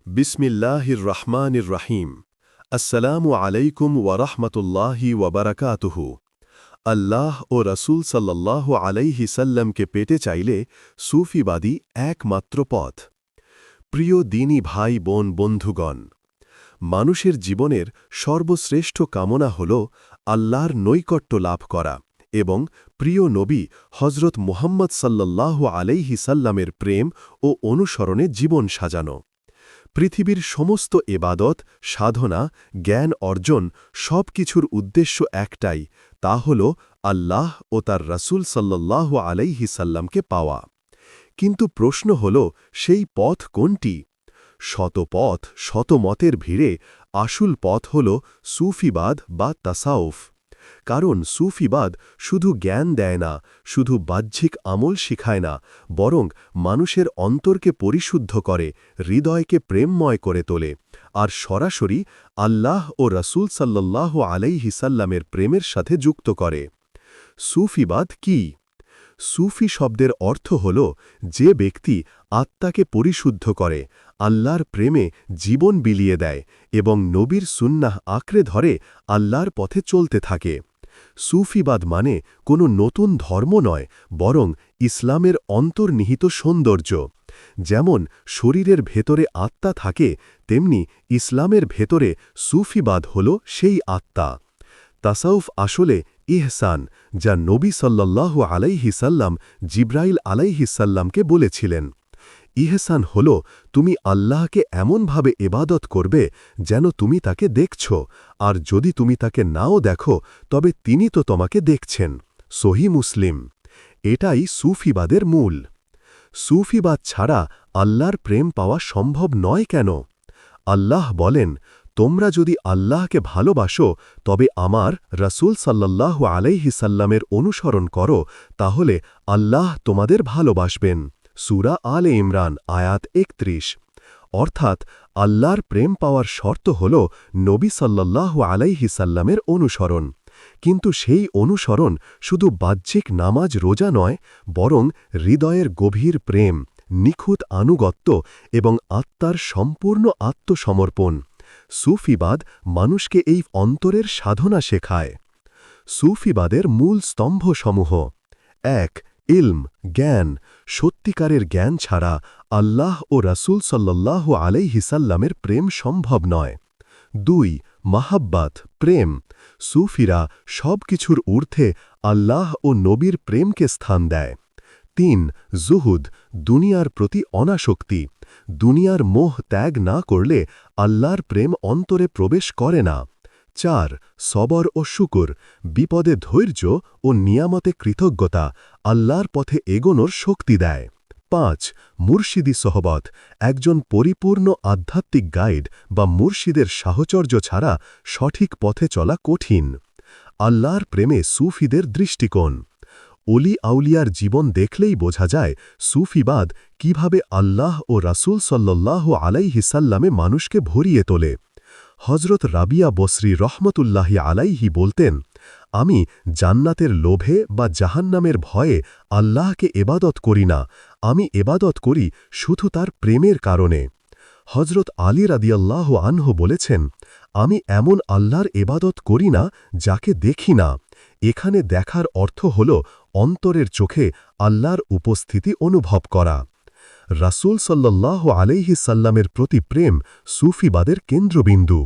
বিসমিল্লাহির রহমানির রহিম। আসসালামু আলাইকুম ওয়ারহমতুল্লাহি ওয়াবারাকাতুহু। আল্লাহ ও রসুল সাল্লাল্লাহু আলাইহি সাল্লামকে পেতে চাইলে সুফিবাদী একমাত্র পথ। প্রিয় দ্বীনী ভাই বোন বন্ধুগণ, মানুষের জীবনের সর্বশ্রেষ্ঠ কামনা হল আল্লাহর নৈকট্য লাভ করা এবং প্রিয় নবী হজরত মুহাম্মদ সাল্লাল্লাহু আলাইহি সাল্লামের প্রেম ও অনুসরণে জীবন সাজানো। পৃথিবীর সমস্ত এবাদত, সাধনা, জ্ঞান অর্জন সব কিছুর উদ্দেশ্য একটাই, তা হল আল্লাহ ও তার রাসূল সাল্লাল্লাহু আলাইহি সাল্লামকে পাওয়া। কিন্তু প্রশ্ন হল, সেই পথ কোনটি? শত পথ, শত মতের ভিড়ে আসল পথ হল সুফিবাদ বা তাসাউফ। কারণ সুফিবাদ শুধু জ্ঞান দেয় না, শুধু বাহ্যিক আমল শিখায় না, বরং মানুষের অন্তরকে পরিশুদ্ধ করে, হৃদয়কে প্রেমময় করে তোলে, আর সরাসরি আল্লাহ ও রাসূল সাল্লাল্লাহু আলাইহি সাল্লামের প্রেমের সাথে যুক্ত করে। সুফিবাদ কি? সুফি শব্দের অর্থ হল যে ব্যক্তি আত্মাকে পরিশুদ্ধ করে, আল্লাহর প্রেমে জীবন বিলিয়ে দেয় এবং নবীর সুন্নাহ আঁকড়ে ধরে আল্লাহর পথে চলতে থাকে। সুফিবাদ মানে কোনো নতুন ধর্ম নয়, বরং ইসলামের অন্তর্নিহিত সৌন্দর্য। যেমন শরীরের ভেতরে আত্মা থাকে, তেমনি ইসলামের ভেতরে সুফিবাদ হল সেই আত্মা। তাসাউফ আসলে ইহসান, যা নবী সাল্লাল্লাহু আলাইহি সাল্লাম জিব্রাইল আলাইহি সাল্লামকে বলেছিলেন। ইহসান হল তুমি আল্লাহকে এমনভাবে ইবাদত করবে যেন তুমি তাকে দেখছ, আর যদি তুমি তাকে নাও দেখো তবে তিনি তো তোমাকে দেখছেন। সহিহ মুসলিম। এটাই সুফিবাদের মূল। সুফিবাদ ছাড়া আল্লাহর প্রেম পাওয়া সম্ভব নয় কেন? আল্লাহ বলেন, তোমরা যদি আল্লাহকে ভালোবাসো তবে আমার রাসূল সাল্লাল্লাহু আলাইহি সাল্লামের অনুসরণ করো, তাহলে আল্লাহ তোমাদের ভালোবাসবেন। সূরা আলে ইমরান আয়াত ৩১। অর্থাৎ আল্লাহর প্রেম পাওয়ার শর্ত হল নবী সাল্লাল্লাহু আলাইহি সাল্লামের অনুসরণ। কিন্তু সেই অনুসরণ শুধু বাহ্যিক নামাজ রোজা নয়, বরং হৃদয়ের গভীর প্রেম, নিখুঁত আনুগত্য এবং আত্মার সম্পূর্ণ আত্মসমর্পণ। সুফিবাদ মানুষকে এই অন্তরের সাধনা শেখায়। সুফিবাদের মূল স্তম্ভসমূহ: ১. ইলম, জ্ঞান। সত্যিকারের জ্ঞান ছাড়া আল্লাহ ও রাসূল সাল্লাল্লাহু আলাইহি সাল্লামের প্রেম সম্ভব নয়। ২. মাহাব্বাত, প্রেম। সুফিরা সব কিছুর ঊর্ধ্বে আল্লাহ ও নবীর প্রেমকে স্থান দেয়। ৩. জুহুদ, দুনিয়ার প্রতি অনাসক্তি। দুনিয়ার মোহ ত্যাগ না করলে আল্লাহর প্রেম অন্তরে প্রবেশ করে না। ৪. সবর ও শুকুর, বিপদে ধৈর্য ও নিয়ামতে কৃতজ্ঞতা আল্লাহর পথে এগোনোর শক্তি দেয়। ৫. মুর্শিদি সোহবত, একজন পরিপূর্ণ আধ্যাত্মিক গাইড বা মুর্শিদের সাহচর্য ছাড়া সঠিক পথে চলা কঠিন। আল্লাহর প্রেমে সুফিদের দৃষ্টিকোণ। অলি আউলিয়ার জীবন দেখলেই বোঝা যায় সুফিবাদ কিভাবে আল্লাহ ও রাসূল সাল্লাল্লাহু আলাইহি সাল্লামে মানুষকে ভরিয়ে তোলে। হজরত রাবিয়া বসরি রহমতুল্লাহি আলাইহি বলতেন, আমি জান্নাতের লোভে বা জাহান্নামের ভয়ে আল্লাহকে এবাদত করি না, আমি এবাদত করি শুধু তার প্রেমের কারণে। হজরত আলী রাদিয়াল্লাহু আনহু বলেছেন, আমি এমন আল্লাহর এবাদত করি না যাকে দেখি না। এখানে দেখার অর্থ হল অন্তরের চোখে আল্লাহর উপস্থিতি অনুভব করা। রাসূল সাল্লাল্লাহু আলাইহি সাল্লামের প্রতি প্রেম সুফিবাদের কেন্দ্রবিন্দু।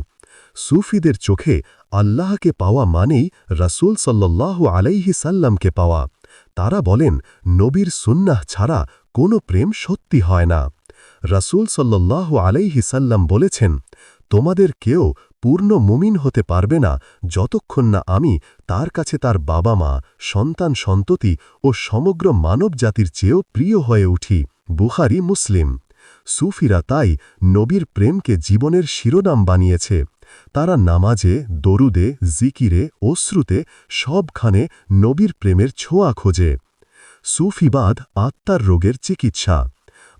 সুফিদের চোখে আল্লাহকে পাওয়া মানেই রাসূল সাল্লাল্লাহু আলাইহি সাল্লামকে পাওয়া। তারা বলেন, নবীর সুন্নাহ ছাড়া কোনো প্রেম সত্যি হয় না। রাসূল সাল্লাল্লাহু আলাইহি সাল্লাম বলেছেন, তোমাদের কেউ পূর্ণ মুমিন হতে পারবে না যতক্ষণ না আমি তার কাছে তার বাবা মা, সন্তান সন্ততি ও সমগ্র মানব জাতির চেয়েও প্রিয় হয়ে উঠি। বুখারী মুসলিম। সুফিরা তাই নবীর প্রেমকে জীবনের শিরোনাম বানিয়েছে। তারা নামাজে, দরুদে, জিকিরে, অশ্রুতে সবখানে নবীর প্রেমের ছোঁয়া খোঁজে। সুফিবাদ আত্মার রোগের চিকিৎসা।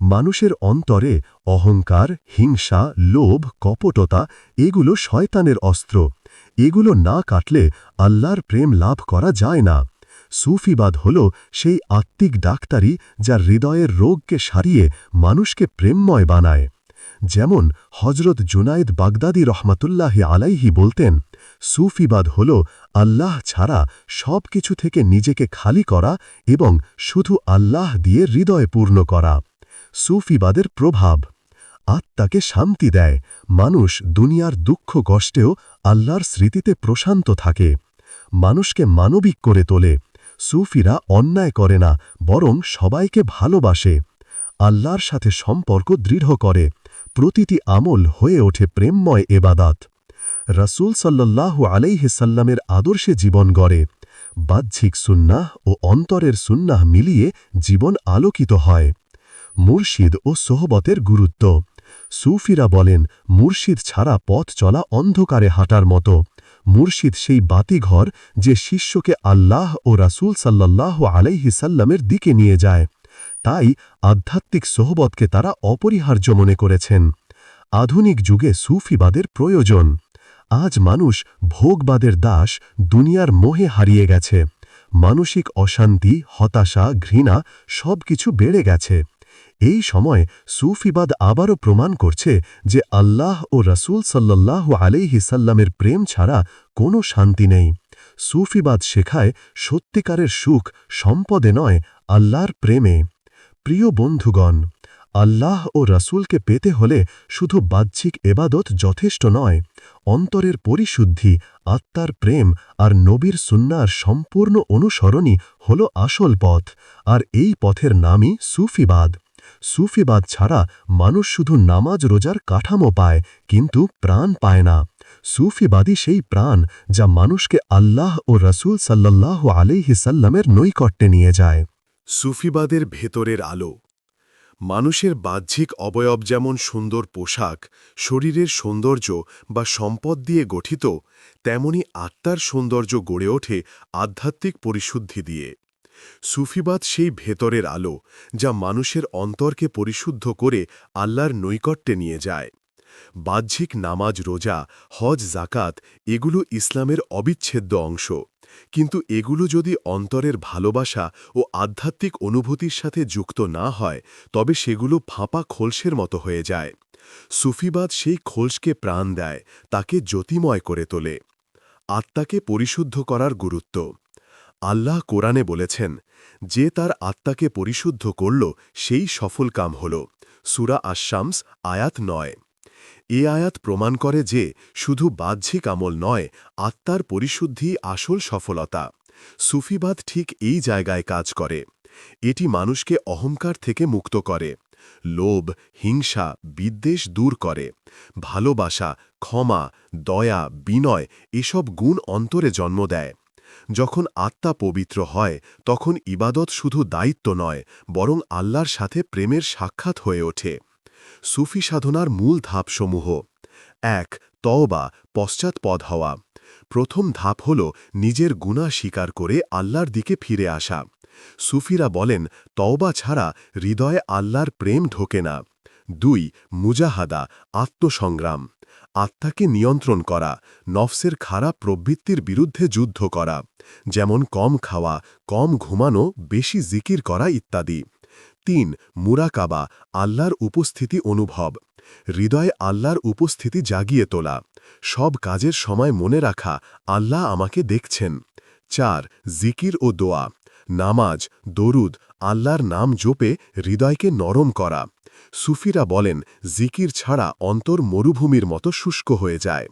মানুষের অন্তরে অহংকার, হিংসা, লোভ, কপটতা এগুলো শয়তানের অস্ত্র। এগুলো না কাটলে আল্লাহর প্রেম লাভ করা যায় না। সুফিবাদ হল সেই আত্মিক ডাক্তারি যা হৃদয়ের রোগকে সারিয়ে মানুষকে প্রেমময় বানায়। যেমন হজরত জুনায়েদ বাগদাদী রহমাতুল্লাহি আলাইহি বলতেন, সুফিবাদ হল আল্লাহ ছাড়া সব কিছু থেকে নিজেকে খালি করা এবং শুধু আল্লাহ দিয়ে হৃদয় পূর্ণ করা। সুফিবাদের প্রভাব আত্মাকে শান্তি দেয়। মানুষ দুনিয়ার দুঃখ কষ্টেও আল্লাহর স্মৃতিতে প্রশান্ত থাকে। মানুষকে মানবিক করে তোলে। সুফিরা অন্যায় করে না, বরং সবাইকে ভালোবাসে। আল্লাহর সাথে সম্পর্ক দৃঢ় করে। প্রতিটি আমল হয়ে ওঠে প্রেমময় এবাদাত। রাসূল সাল্লাল্লাহু আলাইহি সাল্লামের আদর্শে জীবন গড়ে। বাহ্যিক সুন্নাহ ও অন্তরের সুন্নাহ মিলিয়ে জীবন আলোকিত হয়। মুরশিদ ও সোহবতের গুরুত্ব সুফিরা বলেন, মুরশিদ ছাড়া পথ চলা অন্ধকারে হাঁটার মতো। মুরশিদ সেই বাতিঘর যে শিষ্যকে আল্লাহ ও রাসূল সাল্লাল্লাহু আলাইহি সাল্লামের দিকে নিয়ে যায়। তাই আধ্যাত্মিক সোহবতকে তারা অপরিহার্য মনে করেছেন। আধুনিক যুগে সুফিবাদের প্রয়োজন। আজ মানুষ ভোগবাদের দাস, দুনিয়ার মোহে হারিয়ে গেছে। মানসিক অশান্তি, হতাশা, ঘৃণা সবকিছু বেড়ে গেছে। এই সময় সুফিবাদ আবারও প্রমাণ করছে যে আল্লাহ ও রাসূল সাল্লাল্লাহু আলাইহি সাল্লামের প্রেম ছাড়া কোনো শান্তি নেই। সুফিবাদ শেখায় সত্যিকারের সুখ সম্পদে নয়, আল্লাহর প্রেমে। প্রিয় বন্ধুগণ, আল্লাহ ও রাসূলকে পেতে হলে শুধু বাহ্যিক এবাদত যথেষ্ট নয়। অন্তরের পরিশুদ্ধি, আত্মার প্রেম আর নবীর সুন্নাহর সম্পূর্ণ অনুসরণই হল আসল পথ। আর এই পথের নামই সুফিবাদ। সুফিবাদ ছাড়া মানুষ শুধু নামাজ রোজার কাঠামো পায়, কিন্তু প্রাণ পায় না। সুফিবাদই সেই প্রাণ যা মানুষকে আল্লাহ ও রাসূল সাল্লাল্লাহু আলাইহি সাল্লামের নৈকট্যে নিয়ে যায়। সুফিবাদের ভেতরের আলো। মানুষের বাহ্যিক অবয়ব যেমন সুন্দর পোশাক, শরীরের সৌন্দর্য বা সম্পদ দিয়ে গঠিত, তেমনি আত্মার সৌন্দর্য গড়ে ওঠে আধ্যাত্মিক পরিশুদ্ধি দিয়ে। সুফিবাদ সেই ভেতরের আলো যা মানুষের অন্তরকে পরিশুদ্ধ করে আল্লাহর নৈকট্যে নিয়ে যায়। বাহ্যিক নামাজ, রোজা, হজ, জাকাত এগুলো ইসলামের অবিচ্ছেদ্য অংশ, কিন্তু এগুলো যদি অন্তরের ভালোবাসা ও আধ্যাত্মিক অনুভূতির সাথে যুক্ত না হয়, তবে সেগুলো ফাঁপা খোলসের মতো হয়ে যায়। সুফিবাদ সেই খোলসকে প্রাণ দেয়, তাকে জ্যোতিময় করে তোলে। আত্মাকে পরিশুদ্ধ করার গুরুত্ব। আল্লাহ কোরআনে বলেছেন, যে তার আত্মাকে পরিশুদ্ধ করল সেই সফল কাম হল। সূরা আশ-শামস আয়াত ৯। এ আয়াত প্রমাণ করে যে শুধু বাহ্যিক আমল নয়, আত্মার পরিশুদ্ধি আসল সফলতা। সুফিবাদ ঠিক এই জায়গায় কাজ করে। এটি মানুষকে অহংকার থেকে মুক্ত করে। লোভ, হিংসা, বিদ্বেষ দূর করে। ভালোবাসা, ক্ষমা, দয়া, বিনয় এসব গুণ অন্তরে জন্ম দেয়। যখন আত্মা পবিত্র হয়, তখন ইবাদত শুধু দায়িত্ব নয়, বরং আল্লাহর সাথে প্রেমের সাক্ষাৎ হয়ে ওঠে। সুফি সাধনার মূল ধাপসমূহ। ১. তওবা, পশ্চাৎপদ হওয়া। প্রথম ধাপ হল নিজের গুনাহ স্বীকার করে আল্লাহর দিকে ফিরে আসা। সুফিরা বলেন, তওবা ছাড়া হৃদয়ে আল্লাহর প্রেম ঢোকে না। ২. মুজাহাদা, আত্মসংগ্রাম। আত্মাকে নিয়ন্ত্রণ করা, নফসের খারাপ প্রবৃত্তির বিরুদ্ধে যুদ্ধ করা, যেমন কম খাওয়া, কম ঘুমানো, বেশি জিকির করা ইত্যাদি। ৩. মুরাকাবা, আল্লাহর উপস্থিতি অনুভব। হৃদয়ে আল্লাহর উপস্থিতি জাগিয়ে তোলা। সব কাজের সময় মনে রাখা, আল্লাহ আমাকে দেখছেন। ৪. জিকির ও দোয়া। নামাজ, দরুদ, আল্লাহর নাম জপে হৃদয়কে নরম করা। সুফিরা বলেন, জিকির ছাড়া অন্তর মরুভূমির মতো শুষ্ক হয়ে যায়।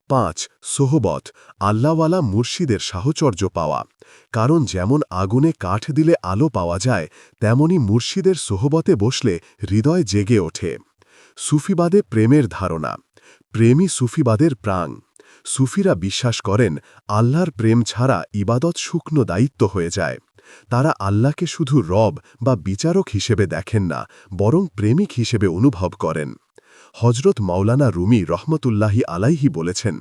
৫. সোহবত, আল্লাহওয়ালা মুর্শিদের সাহচর্য পাওয়া। কারণ যেমন আগুনে কাঠ দিলে আলো পাওয়া যায়, তেমনি মুর্শিদের সোহবতে বসলে হৃদয় জেগে ওঠে। সুফিবাদে প্রেমের ধারণা। প্রেমই সুফিবাদের প্রাণ। সুফিরা বিশ্বাস করেন, আল্লাহর প্রেম ছাড়া ইবাদত শুকনো দায়িত্ব হয়ে যায়। তারা আল্লাহকে শুধু রব বা বিচারক হিসেবে দেখেন না, বরং প্রেমিক হিসেবে অনুভব করেন। হজরত মাওলানা রুমি রহমতুল্লাহি আলাইহি বলেছেন,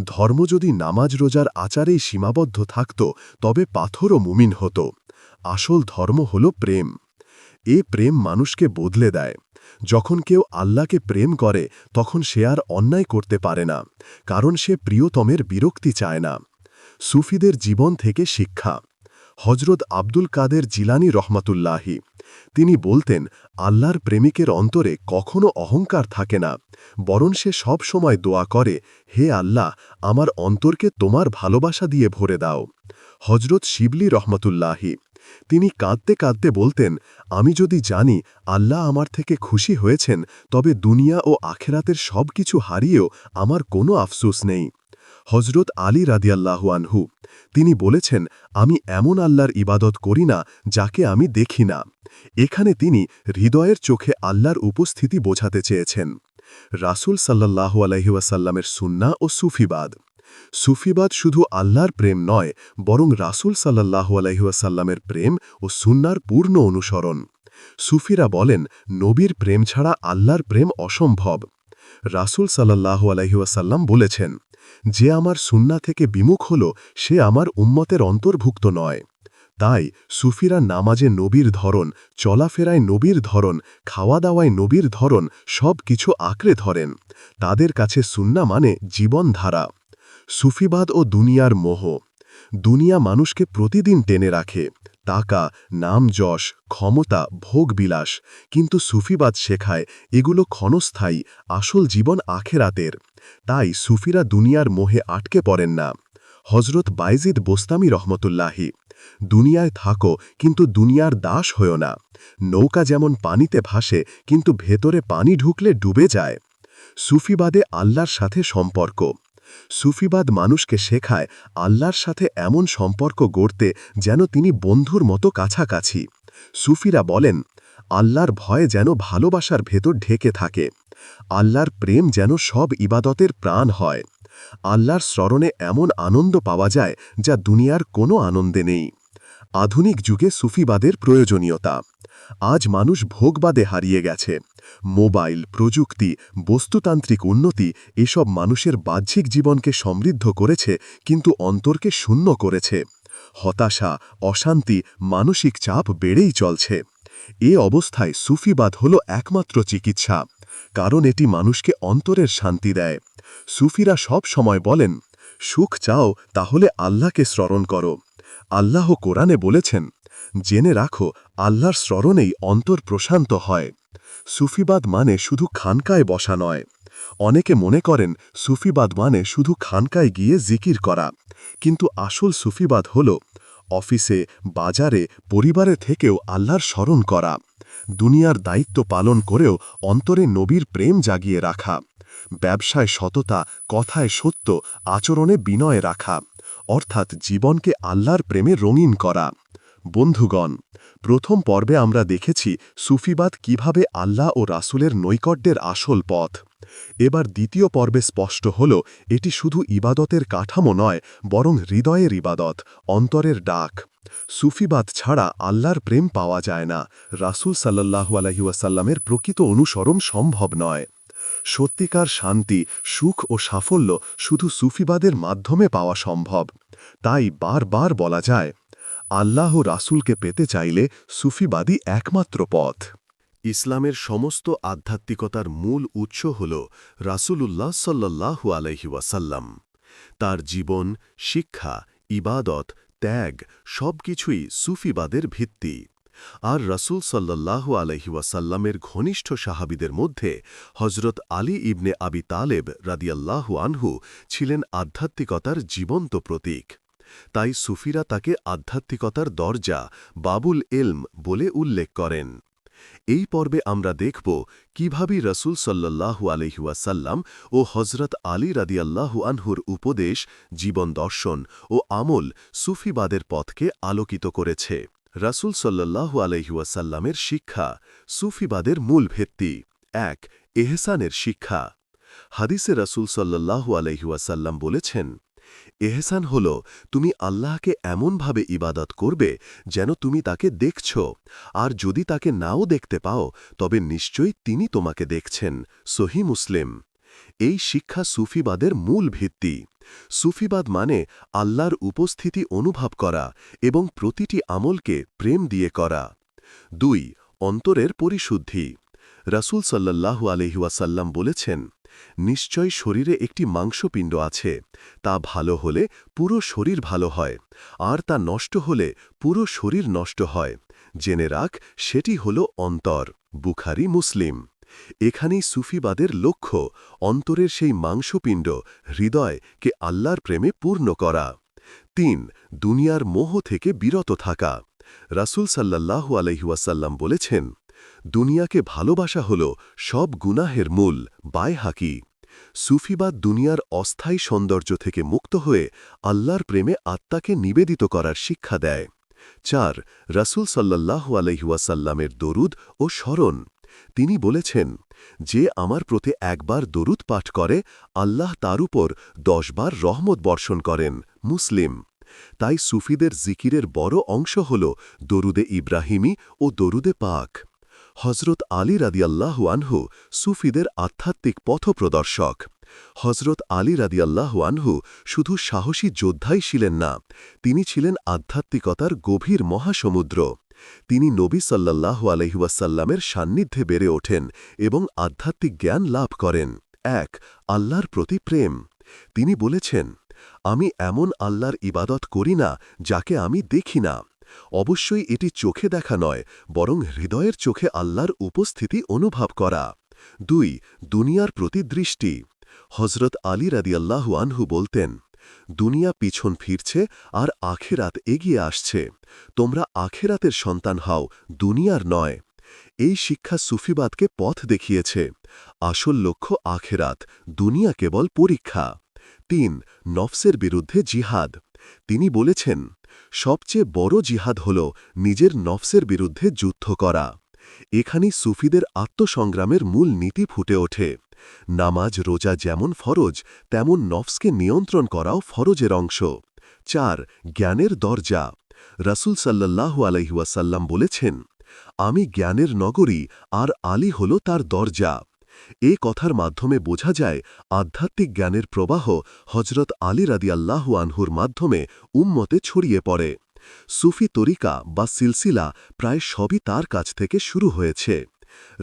ধর্ম যদি নামাজ রোজার আচারেই সীমাবদ্ধ থাকত, তবে পাথরও মুমিন হতো। আসল ধর্ম হল প্রেম। এ প্রেম মানুষকে বদলে দেয়। যখন কেউ আল্লাহকে প্রেম করে, তখন সে আর অন্যায় করতে পারে না, কারণ সে প্রিয়তমের বিরক্তি চায় না। সুফিদের জীবন থেকে শিক্ষা। হজরত আব্দুল কাদের জিলানী রহমাতুল্লাহি তিনি বলতেন, আল্লাহর প্রেমিকের অন্তরে কখনো অহংকার থাকে না, বরং সে সব সময় দোয়া করে, হে আল্লাহ, আমার অন্তরকে তোমার ভালোবাসা দিয়ে ভরে দাও। হজরত শিবলি রহমতুল্লাহি তিনি কাঁদতে কাঁদতে বলতেন, আমি যদি জানি আল্লাহ আমার থেকে খুশি হয়েছেন, তবে দুনিয়া ও আখেরাতের সব কিছু হারিয়েও আমার কোনো আফসোস নেই। হজরত আলী রাদিয়াল্লাহু আনহু তিনি বলেছেন, আমি এমন আল্লাহর ইবাদত করি না যাকে আমি দেখি না। এখানে তিনি হৃদয়ের চোখে আল্লাহর উপস্থিতি বোঝাতে চেয়েছেন। রাসূল সাল্লাল্লাহু আলাইহি ওয়াসাল্লামের সুন্নাহ ও সুফিবাদ। সুফিবাদ শুধু আল্লাহর প্রেম নয়, বরং রাসূল সাল্লাল্লাহু আলাইহি ওয়াসাল্লামের প্রেম ও সুন্নাহর পূর্ণ অনুসরণ। সুফিরা বলেন, নবীর প্রেম ছাড়া আল্লাহর প্রেম অসম্ভব। রাসূল সাল্লাল্লাহু আলাইহি ওয়াসাল্লাম বলেছেন, যে আমার সুন্নাহ থেকে বিমুখ হল সে আমার উম্মতের অন্তর্ভুক্ত নয়। তাই সুফিরা নামাজে নবীর ধরন, চলাফেরায় নবীর ধরন, খাওয়া দাওয়ায় নবীর ধরন সব কিছু আঁকড়ে ধরেন। তাদের কাছে সুন্নাহ মানে জীবনধারা। সুফিবাদ ও দুনিয়ার মোহ। দুনিয়া মানুষকে প্রতিদিন টেনে রাখে, টাকা, নাম যশ, ক্ষমতা, ভোগবিলাস, কিন্তু সুফিবাদ শেখায় এগুলো ক্ষণস্থায়ী, আসল জীবন আখেরাতের। তাই সুফিরা দুনিয়ার মোহে আটকে পড়েন না। হজরত বাইজিদ বোস্তামি রহমতুল্লাহি দুনিয়ায় থাকো, কিন্তু দুনিয়ার দাস হও না। নৌকা যেমন পানিতে ভাসে, কিন্তু ভেতরে পানি ঢুকলে ডুবে যায়। সুফিবাদে আল্লাহর সাথে সম্পর্ক। সুফিবাদ মানুষকে শেখায় আল্লাহর সাথে এমন সম্পর্ক গড়তে যেন তিনি বন্ধুর মতো কাছাকাছি। সুফিরা বলেন, আল্লাহর ভয় যেন ভালোবাসার ভেতর ঢেকে থাকে। আল্লাহর প্রেম যেন সব ইবাদতের প্রাণ হয়। আল্লাহর স্মরণে এমন আনন্দ পাওয়া যায় যা দুনিয়ার কোনো আনন্দে নেই। আধুনিক যুগে সুফিবাদের প্রয়োজনীয়তা। আজ মানুষ ভোগবাদে হারিয়ে গেছে। মোবাইল, প্রযুক্তি, বস্তুতান্ত্রিক উন্নতি এসব মানুষের বাহ্যিক জীবনকে সমৃদ্ধ করেছে, কিন্তু অন্তরকে শূন্য করেছে। হতাশা, অশান্তি, মানসিক চাপ বেড়েই চলছে। এ অবস্থায় সুফিবাদ হল একমাত্র চিকিৎসা, কারণ এটি মানুষকে অন্তরের শান্তি দেয়। সুফিরা সব সময় বলেন, সুখ চাও তাহলে আল্লাহকে স্মরণ করো। আল্লাহ কোরআনে বলেছেন, জেনে রাখো আল্লাহর স্মরণেই অন্তর প্রশান্ত হয়। সুফিবাদ মানে শুধু খানকায় বসা নয়। অনেকে মনে করেন সুফিবাদ মানে শুধু খানকায় গিয়ে জিকির করা, কিন্তু আসল সুফিবাদ হল অফিসে, বাজারে, পরিবারে থেকেও আল্লাহর স্মরণ করা। দুনিয়ার দায়িত্ব পালন করেও অন্তরে নবীর প্রেম জাগিয়ে রাখা। ব্যবসায় সততা, কথায় সত্য, আচরণে বিনয় রাখা, অর্থাৎ জীবনকে আল্লাহর প্রেমে রঙিন করা। বন্ধুগণ, প্রথম পর্বে আমরা দেখেছি সুফিবাদ কিভাবে আল্লাহ ও রাসূলের নৈকট্যের আসল পথ। এবার দ্বিতীয় পর্বে স্পষ্ট হল, এটি শুধু ইবাদতের কাঠামো নয়, বরং হৃদয়ের ইবাদত, অন্তরের ডাক। সুফিবাদ ছাড়া আল্লাহর প্রেম পাওয়া যায় না, রাসূল সাল্লাল্লাহু আলাইহি ওয়াসাল্লামের প্রকৃত অনুসরণ সম্ভব নয়। সত্যিকার শান্তি, সুখ ও সাফল্য শুধু সুফিবাদের মাধ্যমে পাওয়া সম্ভব। তাই বারবার বলা যায়, আল্লাহ ও রাসূলকে পেতে চাইলে সুফিবাদই একমাত্র পথ। ইসলামের সমস্ত আধ্যাত্মিকতার মূল উৎস হল রাসূলুল্লাহ সাল্লাল্লাহু আলাইহি ওয়াসাল্লাম। তার জীবন, শিক্ষা, ইবাদত, ত্যাগ সবকিছুই সুফিবাদের ভিত্তি। আর রাসূল সাল্লাল্লাহু আলাইহি ওয়াসাল্লামের ঘনিষ্ঠ সাহাবীদের মধ্যে হজরত আলী ইবনে আবি তালেব রাদিয়াল্লাহু আনহু ছিলেন আধ্যাত্মিকতার জীবন্ত প্রতীক। তাই সুফিরা তাকে আধ্যাত্মিকতার দরজা, বাবুল ইলম বলে উল্লেখ করেন। এই পর্বে আমরা দেখব কিভাবে রাসূল সাল্লাল্লাহু আলাইহি ওয়াসাল্লাম ও হজরত আলী রাদিয়াল্লাহু আনহুর উপদেশ, জীবন দর্শন ও আমল সুফিবাদের পথকে আলোকিত করেছে। রাসূল সাল্লাল্লাহু আলাইহি ওয়াসাল্লামের শিক্ষা, সুফিবাদের মূল ভিত্তি। ১. এহসানের শিক্ষা। হাদিসে রাসূল সাল্লাল্লাহু আলাইহি ওয়াসাল্লাম বলেছেন, এহসান হল তুমি আল্লাহকে এমনভাবে ইবাদত করবে যেন তুমি তাকে দেখছ, আর যদি তাকে নাও দেখতে পাও তবে নিশ্চয়ই তিনি তোমাকে দেখছেন। সহিহ মুসলিম। এই শিক্ষা সুফিবাদের মূল ভিত্তি। সুফিবাদ মানে আল্লাহর উপস্থিতি অনুভব করা এবং প্রতিটি আমলকে প্রেম দিয়ে করা। ২. অন্তরের পরিশুদ্ধি। রাসূল সাল্লাল্লাহু আলাইহি ওয়াসাল্লাম বলেছেন, নিশ্চয় শরীরে একটি মাংসপিণ্ড আছে, তা ভালো হলে পুরো শরীর ভালো হয়, আর তা নষ্ট হলে পুরো শরীর নষ্ট হয়। জেনে রাখ, সেটি হল অন্তর। বুখারী মুসলিম। এখানেই সুফিবাদের লক্ষ্য, অন্তরের সেই মাংসপিণ্ড, হৃদয়কে আল্লাহর প্রেমে পূর্ণ করা। ৩. দুনিয়ার মোহ থেকে বিরত থাকা। রাসূল সাল্লাল্লাহু আলাইহি ওয়াসাল্লাম বলেছেন, দুনিয়াকে ভালোবাসা হল সব গুনাহের মূল। বাইহাকি। সুফিবাদ দুনিয়ার অস্থায়ী সৌন্দর্য থেকে মুক্ত হয়ে আল্লাহর প্রেমে আত্মাকে নিবেদিত করার শিক্ষা দেয়। ৪. রাসূল সাল্লাল্লাহু আলাইহি ওয়াসাল্লামের দরুদ ও স্মরণ। তিনি বলেছেন, যে আমার প্রতি একবার দরুদ পাঠ করে, আল্লাহ তার উপর ১০ বার রহমত বর্ষণ করেন। মুসলিম। তাই সুফিদের জিকিরের বড় অংশ হল দরুদে ইব্রাহিমী ও দরুদে পাক। হজরত আলী রাদিয়াল্লাহু আনহু সুফিদের আধ্যাত্মিক পথপ্রদর্শক। হজরত আলী রাদিয়াল্লাহু আনহু শুধু সাহসী যোদ্ধাই ছিলেন না, তিনি ছিলেন আধ্যাত্মিকতার গভীর মহাসমুদ্র। তিনি নবী সাল্লাল্লাহু আলাইহি ওয়াসাল্লামের সান্নিধ্যে বেড়ে ওঠেন এবং আধ্যাত্মিক জ্ঞান লাভ করেন। ১. আল্লাহর প্রতি প্রেম। তিনি বলেছেন, আমি এমন আল্লাহর ইবাদত করি না যাকে আমি দেখি না। অবশ্যই এটি চোখে দেখা নয়, বরং হৃদয়ের চোখে আল্লাহর উপস্থিতি অনুভব করা। ২. দুনিয়ার প্রতি দৃষ্টি। হজরত আলী রাদিয়াল্লাহু আনহু বলতেন, দুনিয়া পিছন ফিরছে আর আখিরাত এগিয়ে আসছে। তোমরা আখিরাতের সন্তান হও, দুনিয়ার নয়। এই শিক্ষা সুফিবাদকে পথ দেখিয়েছে। আসল লক্ষ্য আখিরাত, দুনিয়া কেবল পরীক্ষা। ৩. নফসের বিরুদ্ধে জিহাদ। তিনি বলেছেন, সবচেয়ে বড় জিহাদ হল নিজের নফসের বিরুদ্ধে যুদ্ধ করা। এখানেই সুফিদের আত্মসংগ্রামের মূল নীতি ফুটে ওঠে। নামাজ রোজা যেমন ফরজ, তেমন নফসকে নিয়ন্ত্রণ করাও ফরজের অংশ। ৪. জ্ঞানের দরজা। রাসূল সাল্লাল্লাহু আলাইহি ওয়াসাল্লাম বলেছেন, আমি জ্ঞানের নগরী, আর আলী হল তার দরজা। এ কথার মাধ্যমে বোঝা যায় আধ্যাত্মিক জ্ঞানের প্রবাহ হজরত আলী রাদিয়াল্লাহু আনহুর মাধ্যমে উম্মতে ছড়িয়ে পড়ে। সুফি তরিকা বা সিলসিলা প্রায় সবই তার কাছ থেকে শুরু হয়েছে।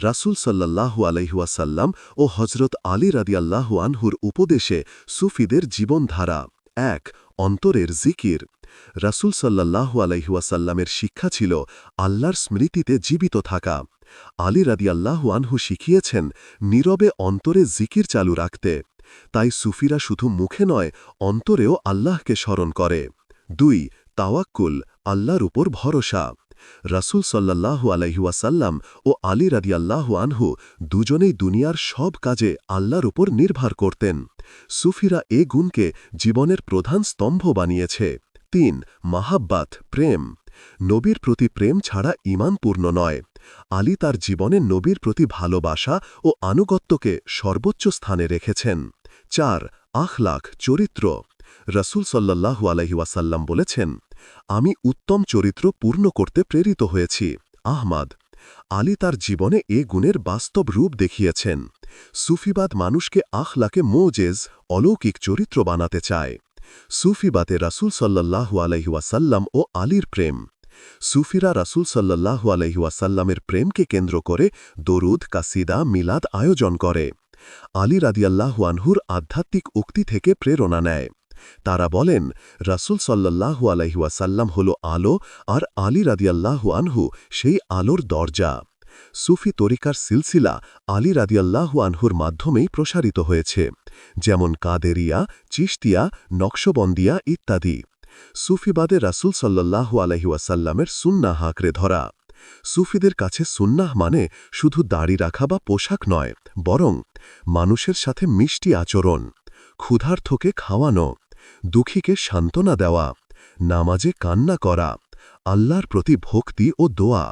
রাসূল সাল্লাল্লাহু আলাইহি ওয়াসাল্লাম ও হজরত আলী রাদিয়াল্লাহু আনহুর উপদেশে সুফিদের জীবনধারা। ১. অন্তরের জিকির। রাসূল সাল্লাল্লাহু আলাইহি ওয়াসাল্লামের শিক্ষা ছিল আল্লাহর স্মৃতিতে জীবিত থাকা। আলী রাদিয়াল্লাহু আনহু শিখিয়েছেন নীরবে অন্তরে জিকির চালু রাখতে। তাই সুফিরা শুধু মুখে নয়, অন্তরেও আল্লাহকে স্মরণ করে। ২. তাওয়াক্কুল, আল্লাহর উপর ভরসা। রাসূল সাল্লাল্লাহু আলাইহি ওয়াসাল্লাম ও আলী রাদিয়াল্লাহু আনহু দুজনেই দুনিয়ার সব কাজে আল্লাহর উপর নির্ভর করতেন। সুফিরা এ গুণকে জীবনের প্রধান স্তম্ভ বানিয়েছে। ৩. মাহাব্বাত, প্রেম। নবীর প্রতি প্রেম ছাড়া ঈমান পূর্ণ নয়। আলী তার জীবনে নবীর প্রতি ভালোবাসা ও আনুগত্যকে সর্বোচ্চ স্থানে রেখেছেন। ৪. আখলাক, চরিত্র। রাসূল সাল্লাল্লাহু আলাইহি ওয়াসাল্লাম বলেছেন, আমি উত্তম চরিত্র পূর্ণ করতে প্রেরিত হয়েছি। আহমাদ। আলী তার জীবনে এ গুণের বাস্তব রূপ দেখিয়েছেন। সুফিবাদ মানুষকে আখলাকে মোজেজ, অলৌকিক চরিত্র বানাতে চায়। সুফিবাদে রাসূল সাল্লাল্লাহু আলাইহি ওয়াসাল্লাম ও আলীর প্রেম। সুফিরা রাসূল সাল্লাল্লাহু আলাইহি ওয়াসাল্লামের প্রেমকে কেন্দ্র করে দরুদ, কাসিদা, মিলাদ আয়োজন করে। আলী রাদিয়াল্লাহু আনহুর আধ্যাত্মিক উক্তি থেকে প্রেরণা নেয়। তারা বলেন, রাসূল সাল্লাল্লাহু আলাইহি ওয়াসাল্লাম হল আলো, আর আলী রাদিয়াল্লাহু আনহু সেই আলোর দরজা। সুফি তরিকার সিলসিলা আলী রাদিয়াল্লাহু আনহুর মাধ্যমেই প্রসারিত হয়েছে, যেমন কাদেরিয়া, চিশতিয়া, নকশবন্দিয়া ইত্যাদি। সুফিবাদে রাসূল সাল্লাল্লাহু আলাইহি ওয়াসাল্লামের সুন্নাহ আঁকড়ে ধরা। সুফিদের কাছে সুন্নাহ মানে শুধু দাড়ি রাখা বা পোশাক নয়, বরং মানুষের সাথে মিষ্টি আচরণ, ক্ষুধার্তকে খাওয়ানো, দুঃখীকে সান্ত্বনা দেওয়া, নামাজে কান্না করা, আল্লাহর প্রতি ভক্তি ও দোয়া।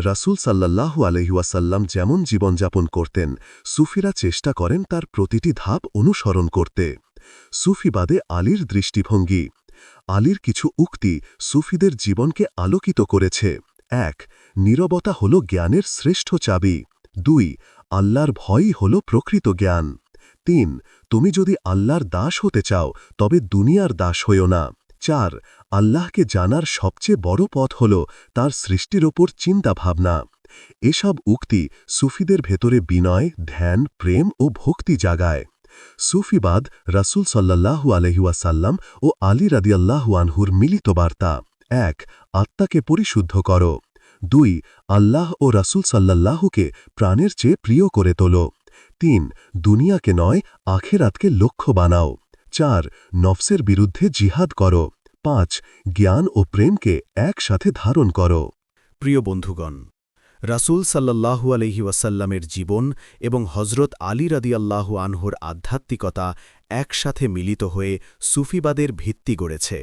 রাসূল সাল্লাল্লাহু আলাইহি ওয়াসাল্লাম যেমন জীবনযাপন করতেন, সুফিরা চেষ্টা করেন তার প্রতিটি ধাপ অনুসরণ করতে। সুফিবাদে আলীর দৃষ্টিভঙ্গি। আলীর কিছু উক্তি সুফিদের জীবনকে আলোকিত করেছে। ১. নীরবতা হল জ্ঞানের শ্রেষ্ঠ চাবি। ২. আল্লাহর ভয়ই হল প্রকৃত জ্ঞান। ৩. তুমি যদি আল্লাহর দাস হতে চাও, তবে দুনিয়ার দাস হইও না। 4 আল্লাহকে জানার সবচেয়ে বড় পথ হল তার সৃষ্টির ওপর চিন্তাভাবনা। এসব উক্তি সুফিদের ভেতরে বিনয়, ধ্যান, প্রেম ও ভক্তি জাগায়। সুফিবাদ রাসূল সাল্লাল্লাহু আলাইহি ওয়াসাল্লাম ও আলী রাদিয়াল্লাহু আনহুর মিলিত বার্তা। 1 আত্মাকে পরিশুদ্ধ করো। 2 আল্লাহ ও রাসূল সাল্লাল্লাহুকে প্রাণের চেয়ে প্রিয় করে তোলো। 3 দুনিয়াকে নয়, আখিরাতকে লক্ষ্য বানাও। 4 নফসের বিরুদ্ধে জিহাদ করো। 5 জ্ঞান ও প্রেমকে একসাথে ধারণ করো। প্রিয় বন্ধুগণ, রাসূল সাল্লাল্লাহু আলাইহি ওয়াসাল্লামের জীবন এবং হজরত আলী রাদিয়াল্লাহু আনহুর আধ্যাত্মিকতা একসাথে মিলিত হয়ে সুফিবাদের ভিত্তি গড়েছে।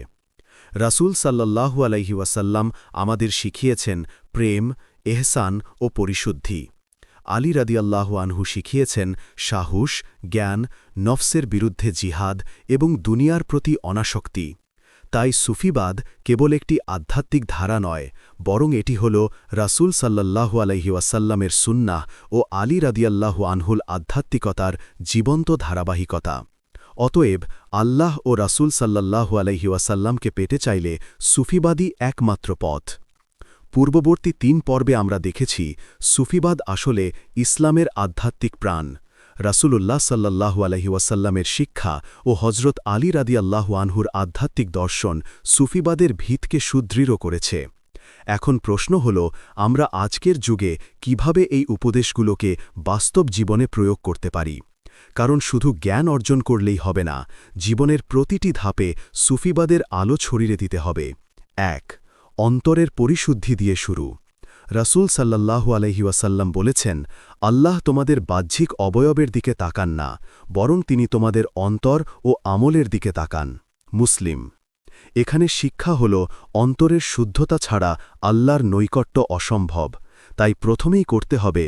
রাসূল সাল্লাল্লাহু আলাইহি ওয়াসাল্লাম আমাদের শিখিয়েছেন প্রেম, এহসান ও পরিশুদ্ধি। আলী রাদিয়াল্লাহু আনহু শিখিয়েছেন সাহস, জ্ঞান, নফসের বিরুদ্ধে জিহাদ এবং দুনিয়ার প্রতি অনাসক্তি। তাই সুফিবাদ কেবল একটি আধ্যাত্মিক ধারা নয়, বরং এটি হল রাসূল সাল্লাল্লাহু আলাইহি ওয়াসাল্লামের সুন্নাহ ও আলী রাদিয়াল্লাহু আনহুল আধ্যাত্মিকতার জীবন্ত ধারাবাহিকতা। অতএব আল্লাহ ও রাসূল সাল্লাল্লাহু আলাইহি ওয়াসাল্লামকে পেতে চাইলে সুফিবাদই একমাত্র পথ। পূর্ববর্তী 3 পর্বে আমরা দেখেছি সুফিবাদ আসলে ইসলামের আধ্যাত্মিক প্রাণ। রাসূলুল্লাহ সাল্লাল্লাহু আলাইহি ওয়াসাল্লামের শিক্ষা ও হজরত আলী রাদিয়াল্লাহু আনহুর আধ্যাত্মিক দর্শন সুফিবাদের ভিতকে সুদৃঢ় করেছে। এখন প্রশ্ন হল, আমরা আজকের যুগে কিভাবে এই উপদেশগুলোকে বাস্তব জীবনে প্রয়োগ করতে পারি? কারণ শুধু জ্ঞান অর্জন করলেই হবে না, জীবনের প্রতিটি ধাপে সুফিবাদের আলো ছড়িয়ে দিতে হবে। 1 অন্তরের পরিশুদ্ধি দিয়ে শুরু। রাসূল সাল্লাল্লাহু আলাইহি ওয়াসাল্লাম বলেছেন, আল্লাহ তোমাদের বাহ্যিক অবয়বের দিকে তাকান না, বরং তিনি তোমাদের অন্তর ও আমলের দিকে তাকান। মুসলিম। এখানে শিক্ষা হল অন্তরের শুদ্ধতা ছাড়া আল্লাহর নৈকট্য অসম্ভব। তাই প্রথমেই করতে হবে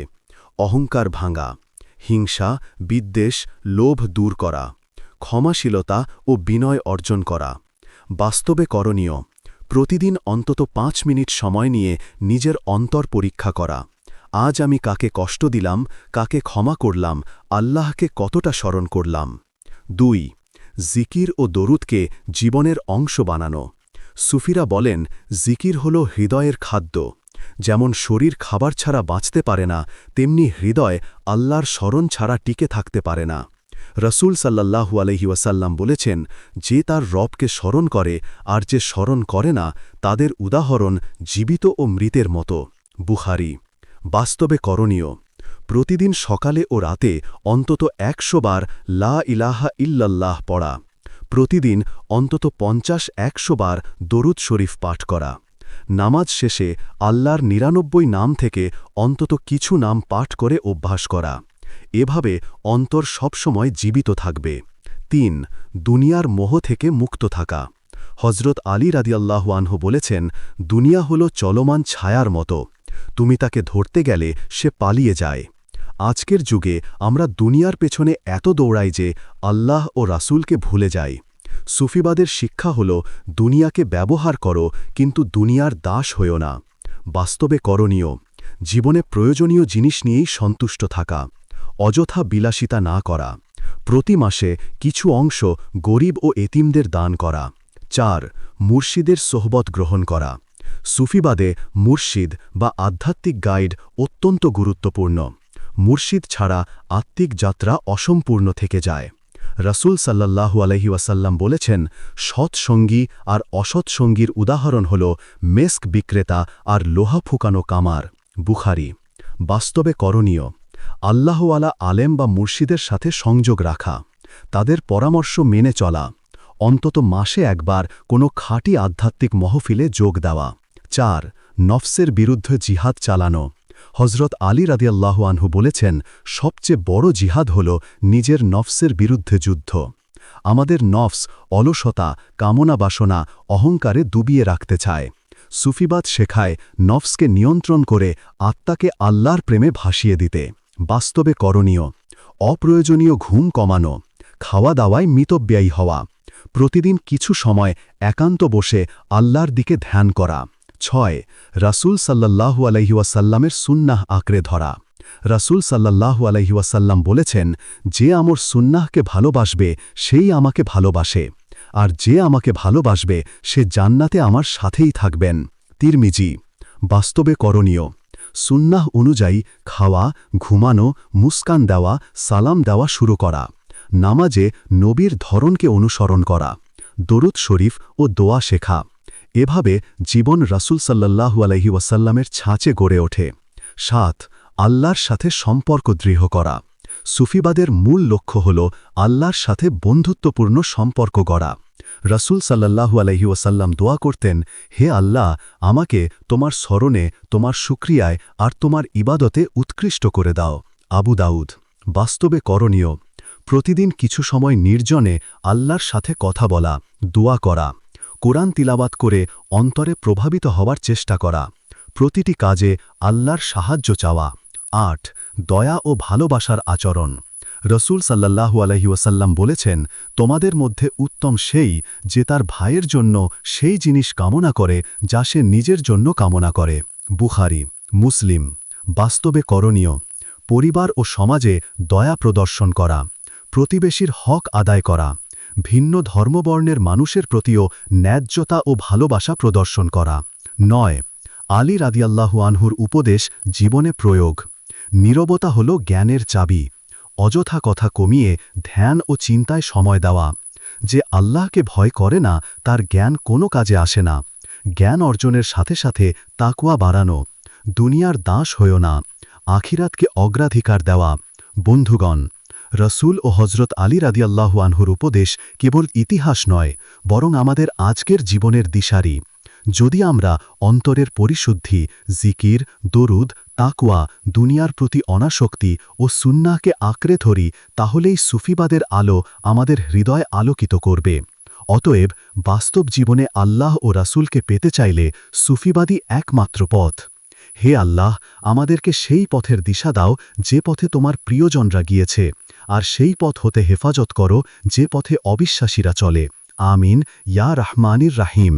অহংকার ভাঙা, হিংসা, বিদ্বেষ, লোভ দূর করা, ক্ষমাশীলতা ও বিনয় অর্জন করা। বাস্তবে করণীয় প্রতিদিন অন্তত 5 মিনিট সময় নিয়ে নিজের অন্তর পরীক্ষা করা। আজ আমি কাকে কষ্ট দিলাম, কাকে ক্ষমা করলাম, আল্লাহকে কতটা স্মরণ করলাম। 2 জিকির ও দরুদকে জীবনের অংশ বানানো। সুফিরা বলেন, জিকির হল হৃদয়ের খাদ্য। যেমন শরীর খাবার ছাড়া বাঁচতে পারে না, তেমনি হৃদয় আল্লাহর স্মরণ ছাড়া টিকে থাকতে পারে না। রাসূল সাল্লাল্লাহু আলাইহি ওয়াসাল্লাম বলেছেন, যে তার রবকে স্মরণ করে আর যে স্মরণ করে না, তাদের উদাহরণ জীবিত ও মৃতের মতো। বুখারী। বাস্তবে করণীয় প্রতিদিন সকালে ও রাতে অন্তত 100 বার লা ইলাহা ইল্লাল্লাহ পড়া। প্রতিদিন অন্তত 50-100 বার দরুদ শরীফ পাঠ করা। নামাজ শেষে আল্লাহর 99 নাম থেকে অন্তত কিছু নাম পাঠ করে অভ্যাস করা। এভাবে অন্তর সবসময় জীবিত থাকবে। 3 দুনিয়ার মোহ থেকে মুক্ত থাকা। হজরত আলী রাদিয়াল্লাহু আনহু বলেছেন, দুনিয়া হল চলমান ছায়ার মতো, তুমি তাকে ধরতে গেলে সে পালিয়ে যায়। আজকের যুগে আমরা দুনিয়ার পেছনে এত দৌড়াই যে আল্লাহ ও রাসূলকে ভুলে যাই। সুফিবাদের শিক্ষা হল, দুনিয়াকে ব্যবহার করো, কিন্তু দুনিয়ার দাস হইও না। বাস্তবে করণীয় জীবনে প্রয়োজনীয় জিনিস নিয়েই সন্তুষ্ট থাকা, অযথা বিলাসিতা না করা, প্রতি মাসে কিছু অংশ গরিব ও এতিমদের দান করা। 4 মুর্শিদের সোহবত গ্রহণ করা। সুফিবাদে মুর্শিদ বা আধ্যাত্মিক গাইড অত্যন্ত গুরুত্বপূর্ণ। মুর্শিদ ছাড়া আত্মিক যাত্রা অসম্পূর্ণ থেকে যায়। রাসূল সাল্লাল্লাহু আলাইহি ওয়াসাল্লাম বলেছেন, সৎ সঙ্গী আর অসৎ সঙ্গীর উদাহরণ হল মেস্ক বিক্রেতা আর লোহা ফুকানো কামার। বুখারী। বাস্তবে করণীয় আল্লাহওয়ালা আলেম বা মুর্শিদের সাথে সংযোগ রাখা, তাদের পরামর্শ মেনে চলা, অন্তত মাসে একবার কোনো খাঁটি আধ্যাত্মিক মহফিলে যোগ দেওয়া। 4 নফসের বিরুদ্ধে জিহাদ চালানো। হজরত আলী রাদিয়াল্লাহু আনহু বলেছেন, সবচেয়ে বড় জিহাদ হল নিজের নফসের বিরুদ্ধে যুদ্ধ। আমাদের নফস অলসতা, কামনা বাসনা, অহংকারে ডুবিয়ে রাখতে চায়। সুফিবাদ শেখায় নফসকে নিয়ন্ত্রণ করে আত্মাকে আল্লাহর প্রেমে ভাসিয়ে দিতে। বাস্তবে করণীয় অপ্রয়োজনীয় ঘুম কমানো, খাওয়া দাওয়ায় মিতব্যয়ী হওয়া, প্রতিদিন কিছু সময় একান্ত বসে আল্লাহর দিকে ধ্যান করা। 6 রাসূল সাল্লাল্লাহু আলাইহি ওয়াসাল্লামের সুন্নাহ আঁকড়ে ধরা। রাসূল সাল্লাল্লাহু আলাইহি ওয়াসাল্লাম বলেছেন, যে আমার সুন্নাহকে ভালোবাসবে সেই আমাকে ভালোবাসে, আর যে আমাকে ভালোবাসবে সে জান্নাতে আমার সাথেই থাকবেন। তিরমিজি। বাস্তবে করণীয়। সুন্নাহ অনুযায়ী খাওয়া, ঘুমানো, মুস্কান দেওয়া, সালাম দেওয়া শুরু করা। নামাজে নবীর ধরনকে অনুসরণ করা। দরুদ শরীফ ও দোয়া শেখা। এভাবে জীবন রাসূল সাল্লাল্লাহু আলাইহি ওয়াসাল্লামের ছাঁচে গড়ে ওঠে। ৭. আল্লাহর সাথে সম্পর্ক দৃঢ় করা। সুফিবাদের মূল লক্ষ্য হল আল্লাহর সাথে বন্ধুত্বপূর্ণ সম্পর্ক গড়া। রাসূল সাল্লাল্লাহু আলাইহি ওয়াসাল্লাম দোয়া করতেন, হে আল্লাহ, আমাকে তোমার স্মরণে, তোমার শুকরিয়ায় আর তোমার ইবাদতে উৎকৃষ্ট করে দাও। আবু দাউদ। বাস্তবে করণীয়। প্রতিদিন কিছু সময় নির্জনে আল্লাহর সাথে কথা বলা, দোয়া করা, কোরআন তিলাওয়াত করে অন্তরে প্রভাবিত হওয়ার চেষ্টা করা, প্রতিটি কাজে আল্লাহর সাহায্য চাওয়া। ৮. দয়া ও ভালোবাসার আচরণ। রসূল সাল্লাল্লাহু আলাইহি ওয়াসাল্লাম বলেছেন, তোমাদের মধ্যে উত্তম সেই যে তার ভাইয়ের জন্য সেই জিনিস কামনা করে যা সে নিজের জন্য কামনা করে। বুখারী, মুসলিম। বাস্তবে করণীয়। পরিবার ও সমাজে দয়া প্রদর্শন করা, প্রতিবেশীর হক আদায় করা, ভিন্ন ধর্মবর্ণের মানুষের প্রতিও ন্যায্যতা ও ভালোবাসা প্রদর্শন করা। ৯. আলী রাদিয়াল্লাহু আনহুর উপদেশ জীবনে প্রয়োগ। নীরবতা হল জ্ঞানের চাবি। অযথা কথা কমিয়ে ধ্যান ও চিন্তায় সময় দেওয়া। যে আল্লাহকে ভয় করে না তার জ্ঞান কোনো কাজে আসে না। জ্ঞান অর্জনের সাথে সাথে তাকওয়া বাড়ানো। দুনিয়ার দাস হয়েও না, আখিরাতকে অগ্রাধিকার দেওয়া। বন্ধুগণ, রসূল ও হজরত আলী রাদিয়াল্লাহু আনহুর উপদেশ কেবল ইতিহাস নয়, বরং আমাদের আজকের জীবনের দিশারি। যদি আমরা অন্তরের পরিশুদ্ধি, জিকির, দরুদ, তাকওয়া, দুনিয়ার প্রতি অনাসক্তি ও সুন্নাহকে আঁকড়ে ধরি, তাহলেই সুফিবাদের আলো আমাদের হৃদয় আলোকিত করবে। অতএব বাস্তব জীবনে আল্লাহ ও রাসূলকে পেতে চাইলে সুফিবাদী একমাত্র পথ। হে আল্লাহ, আমাদেরকে সেই পথের দিশা দাও যে পথে তোমার প্রিয়জনরা গিয়েছে, আর সেই পথ হতে হেফাজত করো যে পথে অবিশ্বাসীরা চলে। আমিন ইয়া রাহমানির রাহিম।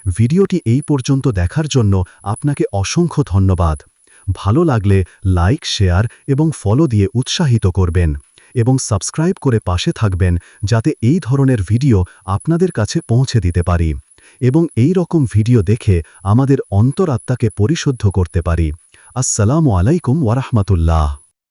ভিডিওটি এই পর্যন্ত দেখার জন্য আপনাকে অসংখ্য ধন্যবাদ। ভালো লাগলে লাইক, শেয়ার এবং ফলো দিয়ে উৎসাহিত করবেন এবং সাবস্ক্রাইব করে পাশে থাকবেন যাতে এই ধরনের ভিডিও আপনাদের কাছে পৌঁছে দিতে পারি এবং এই রকম ভিডিও দেখে আমাদের অন্তরাত্মাকে পরিশুদ্ধ করতে পারি। আসসালামু আলাইকুম ওয়া রাহমাতুল্লাহ।